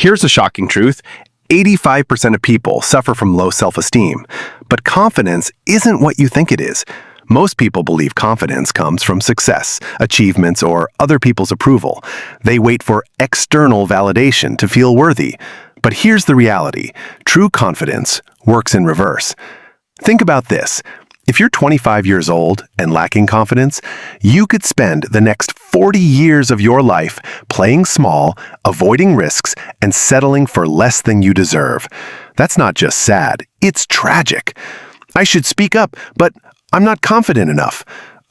Here's a shocking truth. 85% of people suffer from low self-esteem, but confidence isn't what you think it is. Most people believe confidence comes from success, achievements, or other people's approval. They wait for external validation to feel worthy. But here's the reality. True confidence works in reverse. Think about this. If you're 25 years old and lacking confidence, you could spend the next 40 years of your life playing small, avoiding risks, and settling for less than you deserve. That's not just sad, it's tragic. I should speak up, but I'm not confident enough.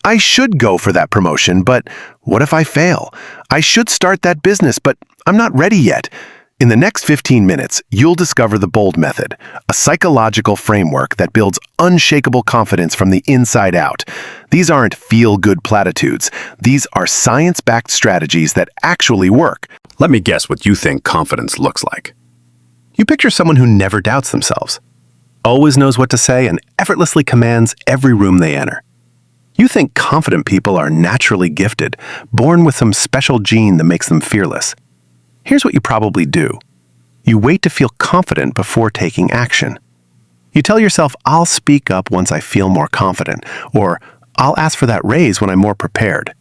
I should go for that promotion, but what if I fail? I should start that business, but I'm not ready yet. In the next 15 minutes, you'll discover the BOLD method, a psychological framework that builds unshakable confidence from the inside out. These aren't feel-good platitudes. These are science-backed strategies that actually work. Let me guess what you think confidence looks like. You picture someone who never doubts themselves, always knows what to say, and effortlessly commands every room they enter. You think confident people are naturally gifted, born with some special gene that makes them fearless. Here's what you probably do. You wait to feel confident before taking action. You tell yourself, I'll speak up once I feel more confident, or I'll ask for that raise when I'm more prepared.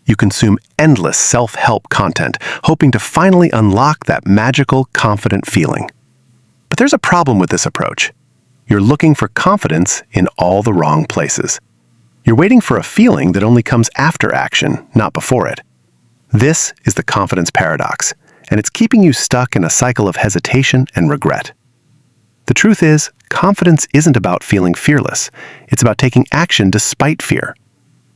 You consume endless self-help content, hoping to finally unlock that magical, confident feeling. But there's a problem with this approach. You're looking for confidence in all the wrong places. You're waiting for a feeling that only comes after action, not before it. This is the confidence paradox, and it's keeping you stuck in a cycle of hesitation and regret. The truth is, confidence isn't about feeling fearless. It's about taking action despite fear.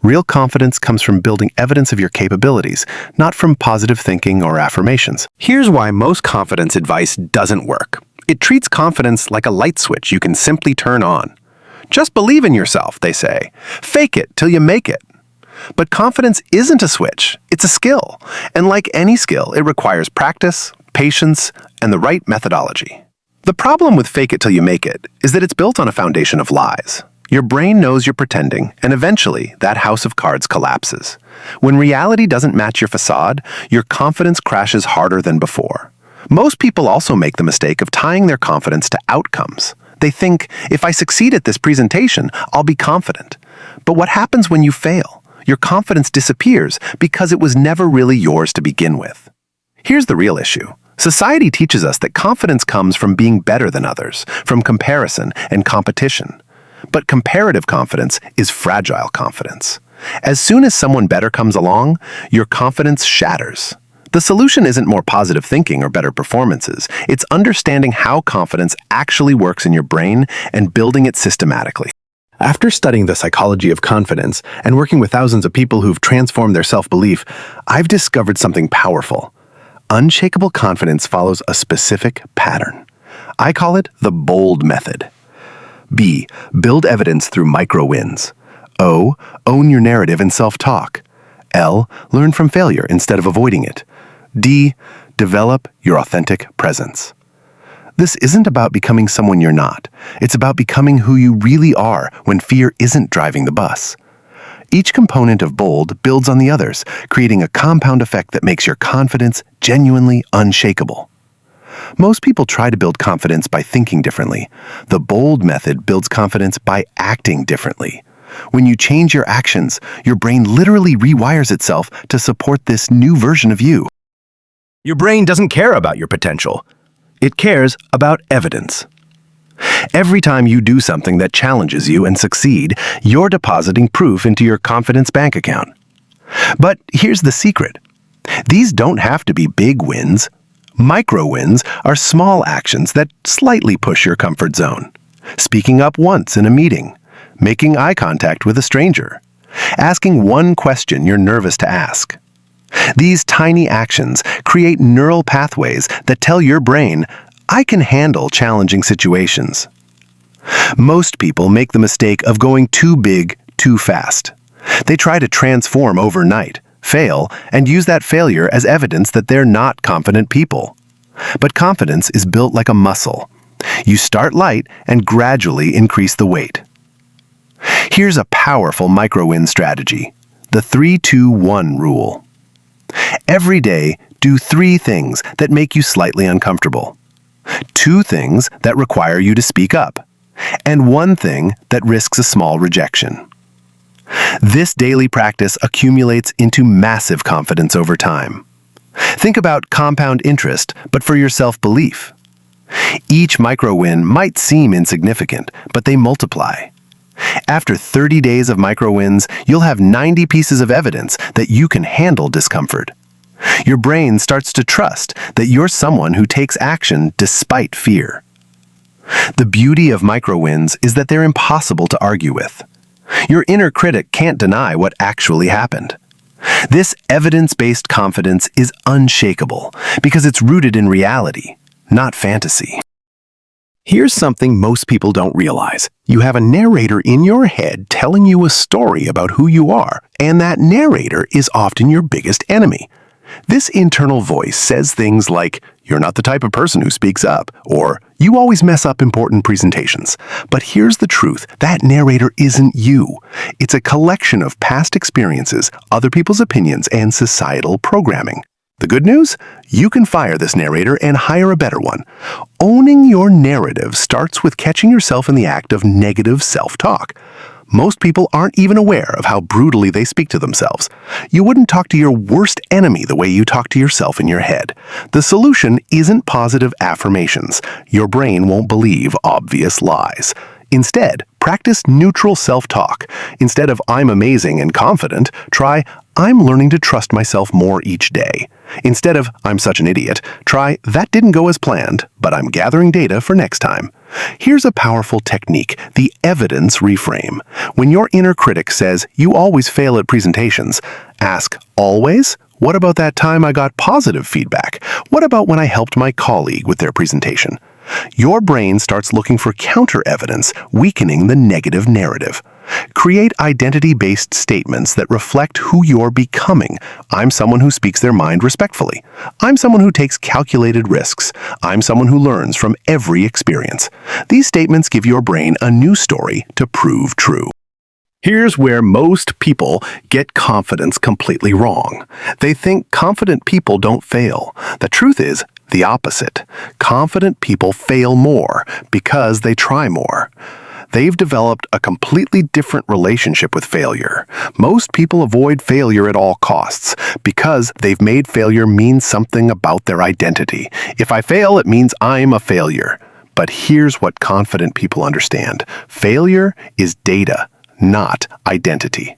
Real confidence comes from building evidence of your capabilities, not from positive thinking or affirmations. Here's why most confidence advice doesn't work. It treats confidence like a light switch you can simply turn on. Just believe in yourself, they say. Fake it till you make it. But confidence isn't a switch, it's a skill. And like any skill, it requires practice, patience, and the right methodology. The problem with fake it till you make it is that it's built on a foundation of lies. Your brain knows you're pretending, and eventually that house of cards collapses. When reality doesn't match your facade, your confidence crashes harder than before. Most people also make the mistake of tying their confidence to outcomes. They think, if I succeed at this presentation, I'll be confident. But what happens when you fail? Your confidence disappears because it was never really yours to begin with. Here's the real issue. Society teaches us that confidence comes from being better than others, from comparison and competition. But comparative confidence is fragile confidence. As soon as someone better comes along, your confidence shatters. The solution isn't more positive thinking or better performances. It's understanding how confidence actually works in your brain and building it systematically. After studying the psychology of confidence and working with thousands of people who've transformed their self-belief, I've discovered something powerful. Unshakable confidence follows a specific pattern. I call it the BOLD method. B. Build evidence through micro-wins. O. Own your narrative and self-talk. L. Learn from failure instead of avoiding it. D. Develop your authentic presence. This isn't about becoming someone you're not. It's about becoming who you really are when fear isn't driving the bus. Each component of BOLD builds on the others, creating a compound effect that makes your confidence genuinely unshakable. Most people try to build confidence by thinking differently. The BOLD method builds confidence by acting differently. When you change your actions, your brain literally rewires itself to support this new version of you. Your brain doesn't care about your potential. It cares about evidence. Every time you do something that challenges you and succeed, you're depositing proof into your confidence bank account. But here's the secret. These don't have to be big wins. Micro wins are small actions that slightly push your comfort zone. Speaking up once in a meeting, making eye contact with a stranger, asking one question you're nervous to ask. These tiny actions create neural pathways that tell your brain, I can handle challenging situations. Most people make the mistake of going too big, too fast. They try to transform overnight, fail, and use that failure as evidence that they're not confident people. But confidence is built like a muscle. You start light and gradually increase the weight. Here's a powerful micro-win strategy, the 3-2-1 rule. Every day, do 3 things that make you slightly uncomfortable, 2 things that require you to speak up, and 1 thing that risks a small rejection. This daily practice accumulates into massive confidence over time. Think about compound interest, but for your self-belief. Each micro-win might seem insignificant, but they multiply. After 30 days of micro-wins, you'll have 90 pieces of evidence that you can handle discomfort. Your brain starts to trust that you're someone who takes action despite fear. The beauty of micro-wins is that they're impossible to argue with. Your inner critic can't deny what actually happened. This evidence-based confidence is unshakable because it's rooted in reality, not fantasy. Here's something most people don't realize. You have a narrator in your head telling you a story about who you are, and that narrator is often your biggest enemy. This internal voice says things like, "You're not the type of person who speaks up," or "You always mess up important presentations." But here's the truth, that narrator isn't you. It's a collection of past experiences, other people's opinions, and societal programming. The good news? You can fire this narrator and hire a better one. Owning your narrative starts with catching yourself in the act of negative self-talk. Most people aren't even aware of how brutally they speak to themselves. You wouldn't talk to your worst enemy the way you talk to yourself in your head. The solution isn't positive affirmations. Your brain won't believe obvious lies. Instead, practice neutral self-talk. Instead of "I'm amazing and confident," try "I'm learning to trust myself more each day." Instead of "I'm such an idiot," try "That didn't go as planned, but I'm gathering data for next time." Here's a powerful technique, the evidence reframe. When your inner critic says, "You always fail at presentations," ask, "Always? What about that time I got positive feedback? What about when I helped my colleague with their presentation?" Your brain starts looking for counter-evidence, weakening the negative narrative. Create identity-based statements that reflect who you're becoming. I'm someone who speaks their mind respectfully. I'm someone who takes calculated risks. I'm someone who learns from every experience. These statements give your brain a new story to prove true. Here's where most people get confidence completely wrong. They think confident people don't fail. The truth is the opposite. Confident people fail more because they try more. They've developed a completely different relationship with failure. Most people avoid failure at all costs because they've made failure mean something about their identity. If I fail, it means I'm a failure. But here's what confident people understand. Failure is data, not identity.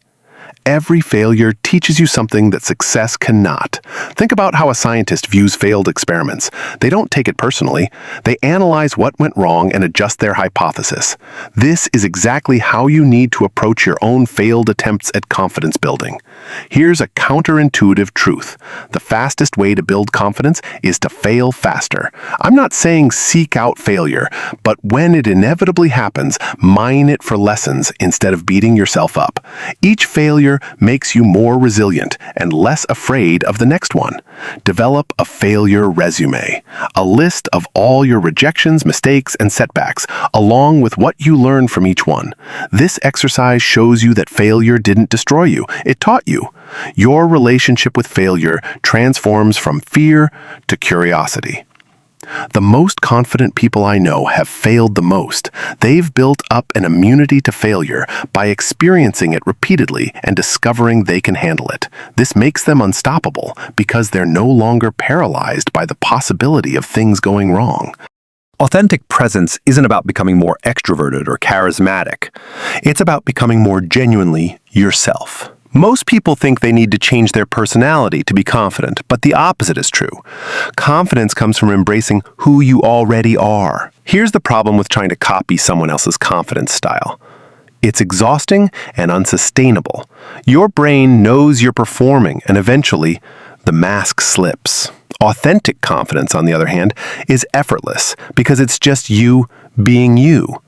Every failure teaches you something that success cannot. Think about how a scientist views failed experiments. They don't take it personally. They analyze what went wrong and adjust their hypothesis. This is exactly how you need to approach your own failed attempts at confidence building. Here's a counterintuitive truth. The fastest way to build confidence is to fail faster. I'm not saying seek out failure, but when it inevitably happens, mine it for lessons instead of beating yourself up. Each failure makes you more resilient and less afraid of the next one. Develop a failure resume, a list of all your rejections, mistakes, and setbacks, along with what you learned from each one. This exercise shows you that failure didn't destroy you, it taught you. Your relationship with failure transforms from fear to curiosity. The most confident people I know have failed the most. They've built up an immunity to failure by experiencing it repeatedly and discovering they can handle it. This makes them unstoppable because they're no longer paralyzed by the possibility of things going wrong. Authentic presence isn't about becoming more extroverted or charismatic. It's about becoming more genuinely yourself. Most people think they need to change their personality to be confident, but the opposite is true. Confidence comes from embracing who you already are. Here's the problem with trying to copy someone else's confidence style. It's exhausting and unsustainable. Your brain knows you're performing, and eventually, the mask slips. Authentic confidence, on the other hand, is effortless because it's just you being you.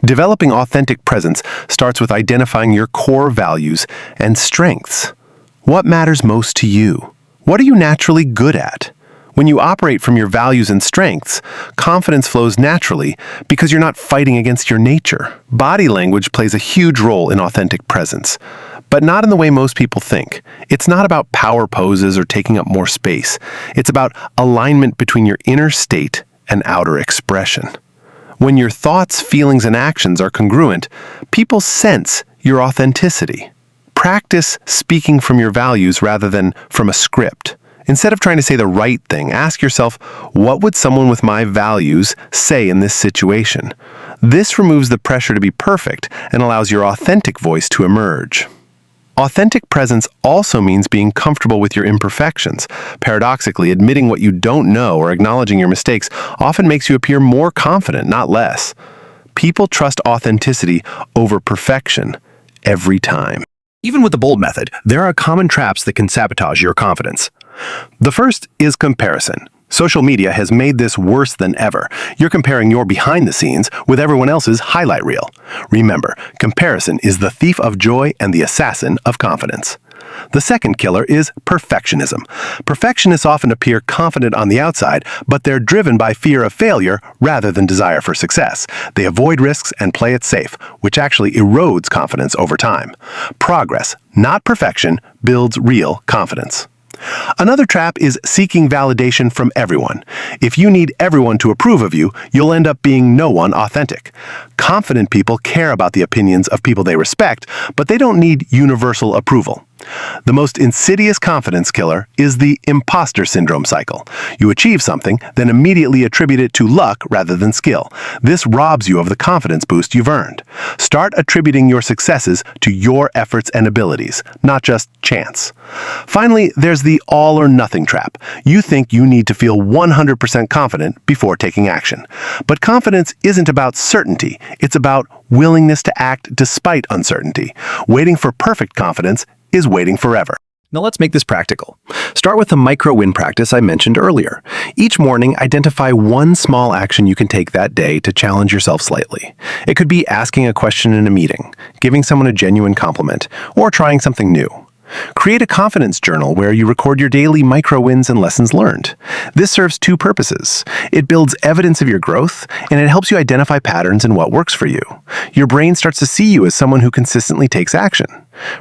Developing authentic presence starts with identifying your core values and strengths. What matters most to you? What are you naturally good at? When you operate from your values and strengths, confidence flows naturally because you're not fighting against your nature. Body language plays a huge role in authentic presence. but not in the way most people think. It's not about power poses or taking up more space. It's about alignment between your inner state and outer expression. When your thoughts, feelings, and actions are congruent, people sense your authenticity. Practice speaking from your values rather than from a script. Instead of trying to say the right thing, ask yourself, what would someone with my values say in this situation? This removes the pressure to be perfect and allows your authentic voice to emerge. Authentic presence also means being comfortable with your imperfections. Paradoxically, admitting what you don't know or acknowledging your mistakes often makes you appear more confident, not less. People trust authenticity over perfection every time. Even with the bold method, there are common traps that can sabotage your confidence. The first is comparison. Social media has made this worse than ever. You're comparing your behind the scenes with everyone else's highlight reel. Remember, comparison is the thief of joy and the assassin of confidence. The second killer is perfectionism. Perfectionists often appear confident on the outside, but they're driven by fear of failure rather than desire for success. They avoid risks and play it safe, which actually erodes confidence over time. Progress, not perfection, builds real confidence. Another trap is seeking validation from everyone. If you need everyone to approve of you, you'll end up being no one authentic. Confident people care about the opinions of people they respect, but they don't need universal approval. The most insidious confidence killer is the imposter syndrome cycle. You achieve something, then immediately attribute it to luck rather than skill. This robs you of the confidence boost you've earned. Start attributing your successes to your efforts and abilities, not just chance. Finally, there's the all or nothing trap. You think you need to feel 100% confident before taking action. But confidence isn't about certainty. It's about willingness to act despite uncertainty. Waiting for perfect confidence is waiting forever. Now let's make this practical. Start with the micro-win practice I mentioned earlier. Each morning, identify one small action you can take that day to challenge yourself slightly. It could be asking a question in a meeting, giving someone a genuine compliment, or trying something new. Create a confidence journal where you record your daily micro-wins and lessons learned. This serves two purposes. It builds evidence of your growth, and it helps you identify patterns in what works for you. Your brain starts to see you as someone who consistently takes action.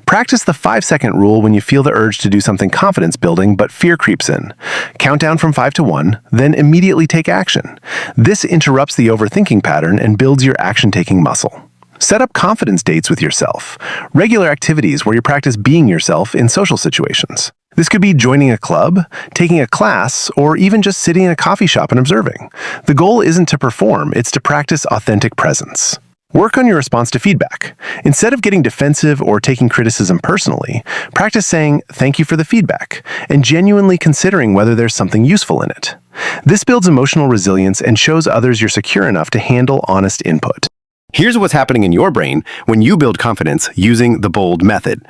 Practice the 5-second rule when you feel the urge to do something confidence-building but fear creeps in. Count down from 5 to 1, then immediately take action. This interrupts the overthinking pattern and builds your action-taking muscle. Set up confidence dates with yourself, regular activities where you practice being yourself in social situations. This could be joining a club, taking a class, or even just sitting in a coffee shop and observing. The goal isn't to perform, it's to practice authentic presence. Work on your response to feedback. Instead of getting defensive or taking criticism personally, practice saying, "Thank you for the feedback," and genuinely considering whether there's something useful in it. This builds emotional resilience and shows others you're secure enough to handle honest input. Here's what's happening in your brain when you build confidence using the bold method.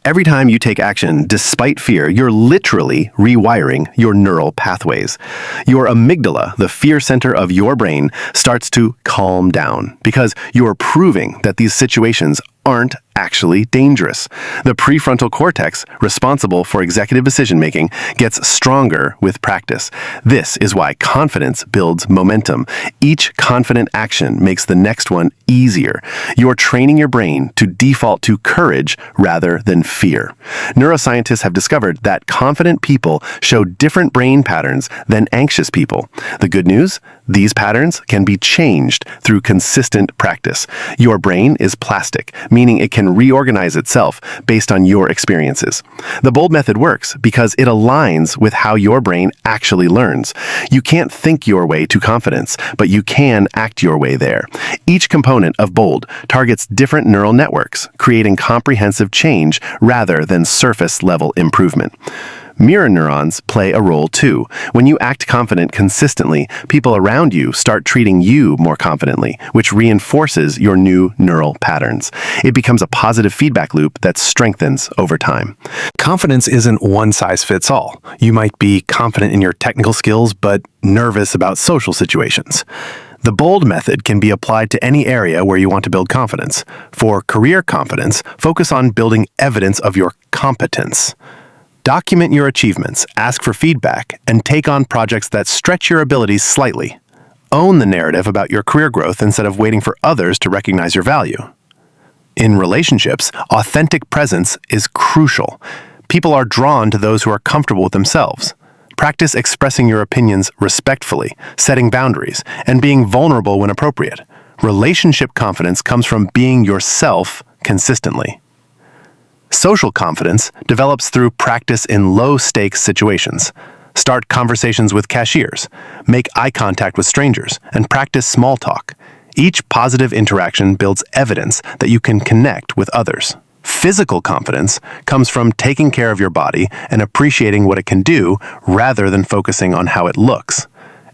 Every time you take action despite fear, you're literally rewiring your neural pathways. Your amygdala, the fear center of your brain, starts to calm down because you're proving that these situations aren't actually dangerous. The prefrontal cortex, responsible for executive decision-making, gets stronger with practice. This is why confidence builds momentum. Each confident action makes the next one easier. You're training your brain to default to courage rather than fear. Neuroscientists have discovered that confident people show different brain patterns than anxious people. The good news? These patterns can be changed through consistent practice. Your brain is plastic, meaning it can reorganize itself based on your experiences. The bold method works because it aligns with how your brain actually learns. You can't think your way to confidence, but you can act your way there. Each component of bold targets different neural networks, creating comprehensive change rather than surface-level improvement. Mirror neurons play a role too. When you act confident consistently, people around you start treating you more confidently, which reinforces your new neural patterns. It becomes a positive feedback loop that strengthens over time. Confidence isn't one size fits all. You might be confident in your technical skills, but nervous about social situations. The bold method can be applied to any area where you want to build confidence. For career confidence, focus on building evidence of your competence. Document your achievements, ask for feedback, and take on projects that stretch your abilities slightly. Own the narrative about your career growth instead of waiting for others to recognize your value. In relationships, authentic presence is crucial. People are drawn to those who are comfortable with themselves. Practice expressing your opinions respectfully, setting boundaries, and being vulnerable when appropriate. Relationship confidence comes from being yourself consistently. Social confidence develops through practice in low-stakes situations. Start conversations with cashiers, make eye contact with strangers, and practice small talk. Each positive interaction builds evidence that you can connect with others. Physical confidence comes from taking care of your body and appreciating what it can do rather than focusing on how it looks.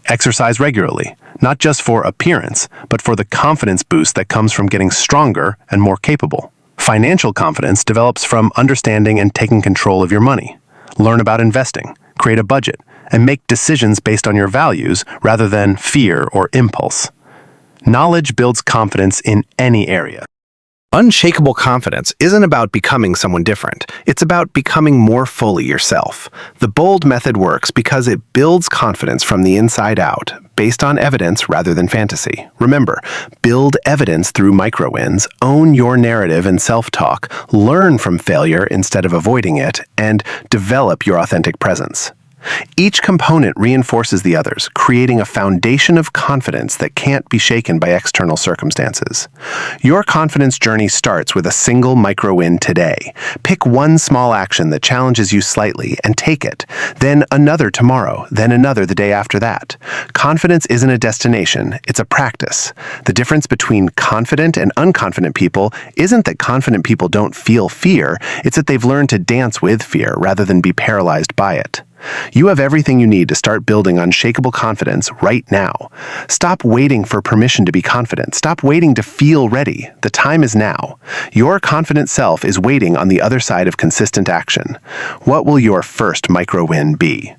Exercise regularly, not just for appearance, but for the confidence boost that comes from getting stronger and more capable. Financial confidence develops from understanding and taking control of your money. Learn about investing, create a budget, and make decisions based on your values rather than fear or impulse. Knowledge builds confidence in any area. Unshakable confidence isn't about becoming someone different. It's about becoming more fully yourself. The BOLD method works because it builds confidence from the inside out, based on evidence rather than fantasy. Remember, build evidence through micro-wins, own your narrative and self-talk, learn from failure instead of avoiding it, and develop your authentic presence. Each component reinforces the others, creating a foundation of confidence that can't be shaken by external circumstances. Your confidence journey starts with a single micro-win today. Pick one small action that challenges you slightly and take it. Then another tomorrow, then another the day after that. Confidence isn't a destination, it's a practice. The difference between confident and unconfident people isn't that confident people don't feel fear, it's that they've learned to dance with fear rather than be paralyzed by it. You have everything you need to start building unshakable confidence right now. Stop waiting for permission to be confident. Stop waiting to feel ready. The time is now. Your confident self is waiting on the other side of consistent action. What will your first micro-win be?